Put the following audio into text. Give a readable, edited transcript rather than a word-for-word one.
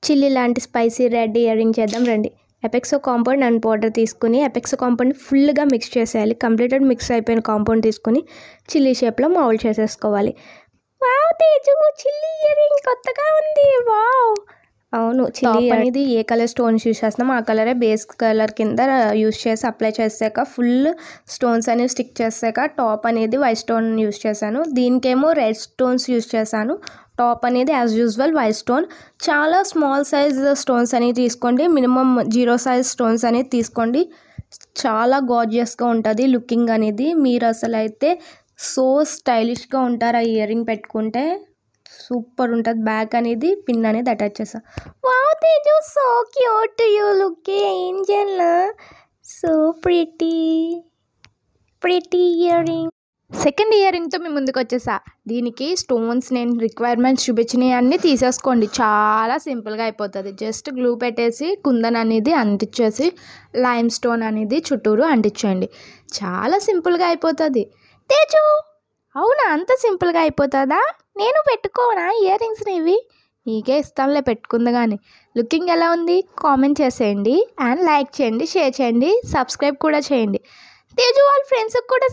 Chilli లాంటి spicy red ear ring చేద్దాం రండి. ఎపెక్సో కాంపౌండ్ అండ్ పౌడర్ తీసుకుని ఎపెక్సో కాంపౌండ్ ఫుల్గా మిక్స్ చేసేయాలి. కంప్లీటెడ్ మిక్స్ అయిపోయిన కాంపౌండ్ తీసుకుని చిల్లీ షేప్లో మౌల్డ్ చేసేసుకోవాలి. Wow Teju, chilli ear ring కొత్తగా ఉంది. వావ్, అవును, చిల్లీ అనేది ఏ కలర్ స్టోన్స్ యూస్ చేస్తున్నాం ఆ కలరే బేస్ కలర్ కింద యూస్ చేసి అప్లై చేసాక ఫుల్ స్టోన్స్ అనేవి స్టిక్ చేసాక టాప్ అనేది వైట్ స్టోన్ యూస్ చేశాను. దీనికేమో రెడ్ స్టోన్స్ యూస్ చేశాను. టాప్ అనేది యాజ్ యూజువల్ వైట్ స్టోన్. చాలా స్మాల్ సైజ్ స్టోన్స్ అనేవి తీసుకోండి. మినిమం 0 సైజ్ స్టోన్స్ అనేది తీసుకోండి. చాలా గార్జియస్గా ఉంటుంది లుకింగ్ అనేది. మీరు అసలు అయితే సో స్టైలిష్గా ఉంటారు ఆ ఇయర్ రింగ్ పెట్టుకుంటే. సూపర్ ఉంటుంది. బ్యాక్ అనేది పిన్ అనేది అటాచ్ చేస్తా. Wow Teju, so cute, you look angel, so pretty ear ring. Second ear రింగ్తో మేము ముందుకు వచ్చేసా. దీనికి స్టోన్స్ నేను రిక్వైర్మెంట్స్ చూపించినవి అన్నీ తీసేసుకోండి. చాలా సింపుల్గా అయిపోతుంది. జస్ట్ గ్లూ పెట్టేసి కుందన్ అనేది అంటించేసి లైమ్ స్టోన్ అనేది చుట్టూరు అంటించండి. చాలా సింపుల్గా అయిపోతుంది. తేజు, అవునా, అంత సింపుల్గా అయిపోతుందా? నేను పెట్టుకోనా ఇయర్ రింగ్స్ ఇవి? నీకే ఇస్తాంలే, పెట్టుకుంది. కానీ లుకింగ్ ఎలా ఉంది కామెంట్ చేసేయండి. అండ్ లైక్ చేయండి, షేర్ చేయండి, సబ్స్క్రైబ్ కూడా చేయండి. తేజు వాళ్ళ ఫ్రెండ్స్కి కూడా